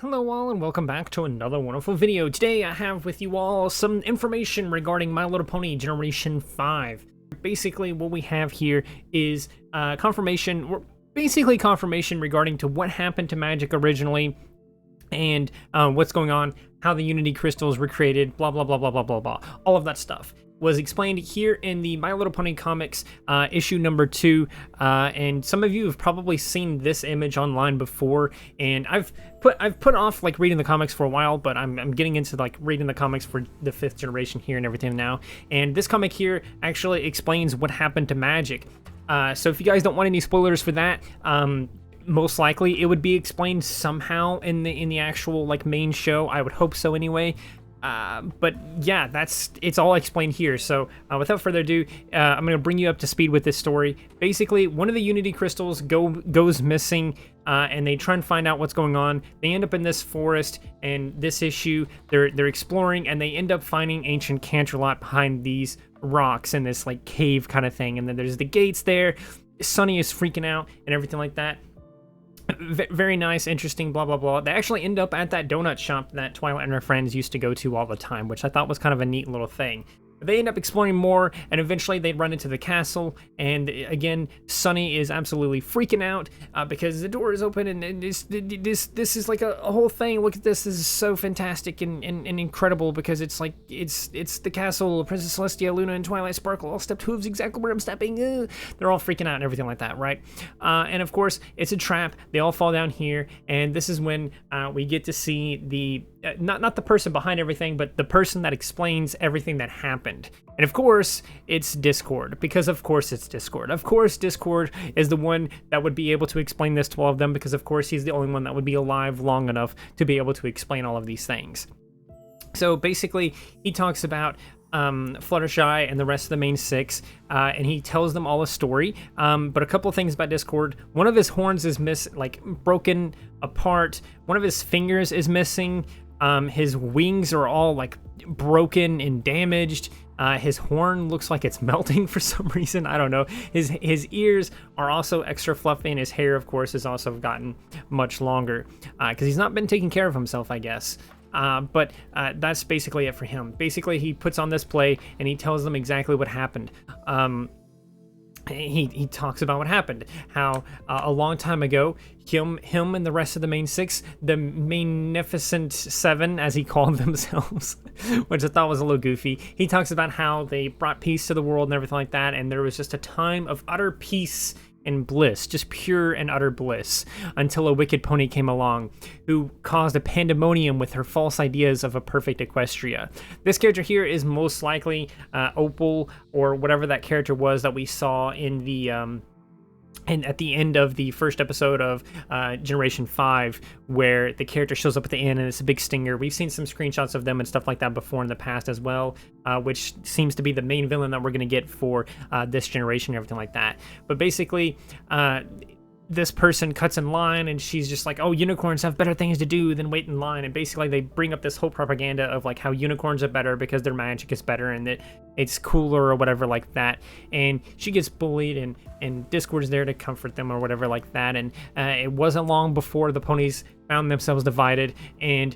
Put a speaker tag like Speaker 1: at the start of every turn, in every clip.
Speaker 1: Hello all and welcome back to another wonderful video. Today I have with you all some information regarding My Little Pony Generation 5. Basically what we have here is confirmation regarding to what happened to Magic originally and what's going on, how the Unity Crystals were created, blah blah blah blah blah blah blah. All of that stuff was explained here in the My Little Pony Comics issue number 2, and some of you have probably seen this image online before, and I've put off like reading the comics for a while, but I'm getting into like reading the comics for the 5th generation here and everything now, and this comic here actually explains what happened to Magic. So if you guys don't want any spoilers for that, most likely it would be explained somehow in the actual like main show. I would hope so anyway. But yeah, it's all explained here. So without further ado, I'm going to bring you up to speed with this story. Basically, one of the Unity Crystals goes missing, and they try and find out what's going on. They end up in this forest, and this issue, they're exploring, and they end up finding ancient Canterlot behind these rocks in this like cave kind of thing. And then there's the gates there. Sunny is freaking out and everything like that. Very nice, interesting, blah, blah, blah. They actually end up at that donut shop that Twilight and her friends used to go to all the time, which I thought was kind of a neat little thing. They end up exploring more, and eventually they run into the castle, and again, Sunny is absolutely freaking out because the door is open, and this is like a whole thing. Look at this. This is so fantastic and incredible because it's like, it's the castle, Princess Celestia, Luna, and Twilight Sparkle all stepped hooves exactly where I'm stepping. They're all freaking out and everything like that, right? And of course, it's a trap. They all fall down here, and this is when we get to see the, not the person behind everything, but the person that explains everything that happened. And of course, it's Discord, because of course it's Discord. Of course, Discord is the one that would be able to explain this to all of them, because of course he's the only one that would be alive long enough to be able to explain all of these things. So basically, he talks about Fluttershy and the rest of the main 6, and he tells them all a story. But a couple of things about Discord. One of his horns is broken apart. One of his fingers is missing. His wings are all like broken and damaged. His horn looks like it's melting for some reason. I don't know. His ears are also extra fluffy, and his hair, of course, has also gotten much longer because he's not been taking care of himself, I guess. But that's basically it for him. Basically, he puts on this play, and he tells them exactly what happened. He talks about what happened, how a long time ago, him and the rest of the main 6, the Magnificent 7, as he called themselves, which I thought was a little goofy. He talks about how they brought peace to the world and everything like that, and there was just a time of utter peace and bliss, just pure and utter bliss, until a wicked pony came along who caused a pandemonium with her false ideas of a perfect Equestria. This character here is most likely Opal, or whatever that character was that we saw in the and at the end of the first episode of Generation 5, where the character shows up at the end and it's a big stinger. We've seen some screenshots of them and stuff like that before in the past as well, which seems to be the main villain that we're going to get for this generation and everything like that. But basically, this person cuts in line, and she's just like, oh, unicorns have better things to do than wait in line. And basically they bring up this whole propaganda of like how unicorns are better because their magic is better and that it's cooler or whatever like that. And she gets bullied, and Discord's there to comfort them or whatever like that. And it wasn't long before the ponies found themselves divided, and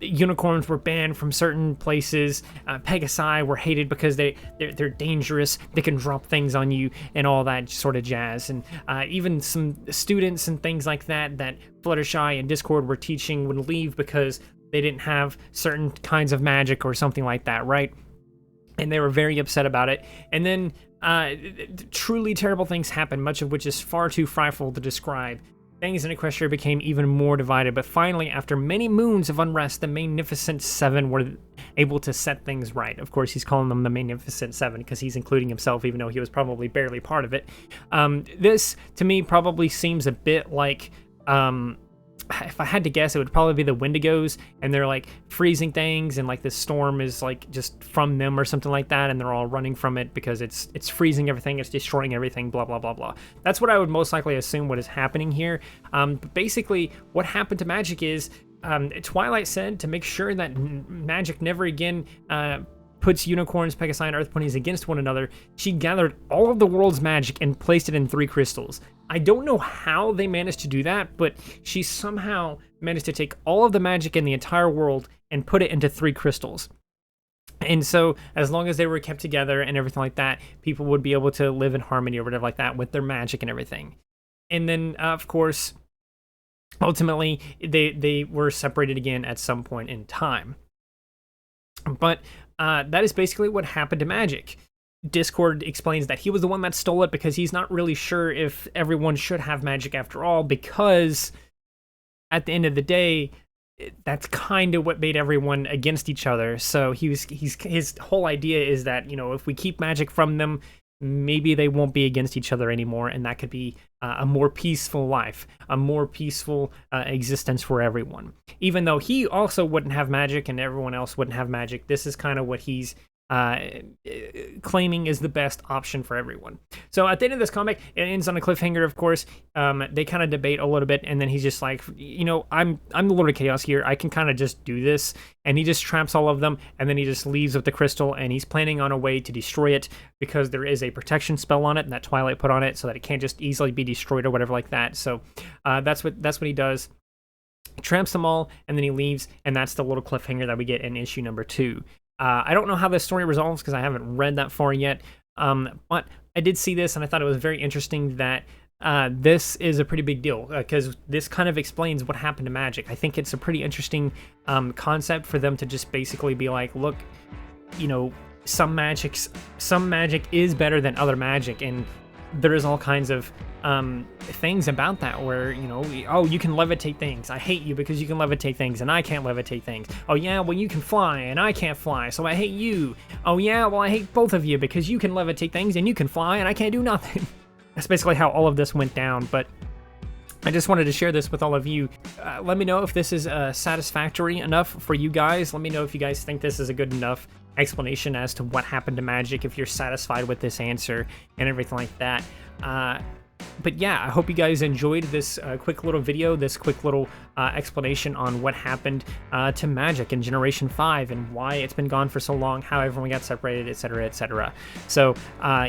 Speaker 1: unicorns were banned from certain places. Pegasi were hated because they're dangerous. They can drop things on you and all that sort of jazz. And even some students and things like that Fluttershy and Discord were teaching would leave because they didn't have certain kinds of magic or something like that, right? And they were very upset about it. And then truly terrible things happened, much of which is far too frightful to describe. Things in Equestria became even more divided, but finally, after many moons of unrest, the Magnificent 7 were able to set things right. Of course, he's calling them the Magnificent 7 because he's including himself, even though he was probably barely part of it. This, to me, probably seems a bit like... if I had to guess, it would probably be the Wendigos, and they're like freezing things, and like this storm is like just from them or something like that, and they're all running from it because it's freezing everything, it's destroying everything, blah blah blah blah. That's what I would most likely assume what is happening here. But basically, what happened to Magic is Twilight said to make sure that Magic never again puts unicorns, Pegasi, and earth ponies against one another, she gathered all of the world's magic and placed it in 3 crystals. I don't know how they managed to do that, but she somehow managed to take all of the magic in the entire world and put it into 3 crystals. And so as long as they were kept together and everything like that, people would be able to live in harmony or whatever like that with their magic and everything. And then, of course, ultimately, they were separated again at some point in time. But that is basically what happened to magic. Discord explains that he was the one that stole it because he's not really sure if everyone should have magic after all, because at the end of the day, that's kind of what made everyone against each other. So his whole idea is that, you know, if we keep magic from them, maybe they won't be against each other anymore, and that could be a more peaceful life, a more peaceful existence for everyone. Even though he also wouldn't have magic and everyone else wouldn't have magic, this is kind of what he's claiming is the best option for everyone. So at the end of this comic, it ends on a cliffhanger, of course. They kind of debate a little bit, and then he's just like, you know, I'm the Lord of Chaos here. I can kind of just do this. And he just traps all of them, and then he just leaves with the crystal, and he's planning on a way to destroy it because there is a protection spell on it, and that Twilight put on it, so that it can't just easily be destroyed or whatever like that. So that's what he does. He tramps them all, and then he leaves, and that's the little cliffhanger that we get in issue number 2. I don't know how this story resolves because I haven't read that far yet, but I did see this and I thought it was very interesting that this is a pretty big deal because this kind of explains what happened to magic. I think it's a pretty interesting concept for them to just basically be like, look, you know, some magic is better than other magic, and there is all kinds of things about that where, you know, oh, you can levitate things. I hate you because you can levitate things and I can't levitate things. Oh yeah, well you can fly and I can't fly, so I hate you. Oh yeah, well I hate both of you because you can levitate things and you can fly and I can't do nothing. That's basically how all of this went down, but I just wanted to share this with all of you. Let me know if this is satisfactory enough for you guys. Let me know if you guys think this is a good enough explanation as to what happened to magic, if you're satisfied with this answer and everything like that. But yeah, I hope you guys enjoyed this quick little video, this quick little explanation on what happened to magic in Generation 5 and why it's been gone for so long, how everyone got separated, etc., etc. So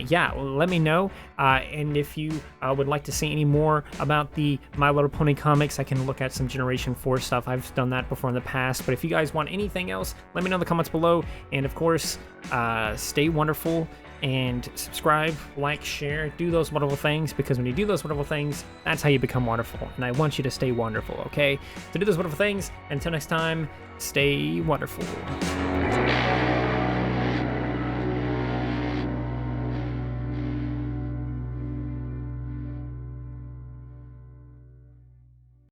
Speaker 1: yeah, let me know. And if you would like to see any more about the My Little Pony comics, I can look at some Generation 4 stuff. I've done that before in the past. But if you guys want anything else, let me know in the comments below. And of course, stay wonderful. And subscribe, like, share, do those wonderful things, because when you do those wonderful things, that's how you become wonderful. And I want you to stay wonderful, okay? So do those wonderful things. Until next time, stay wonderful.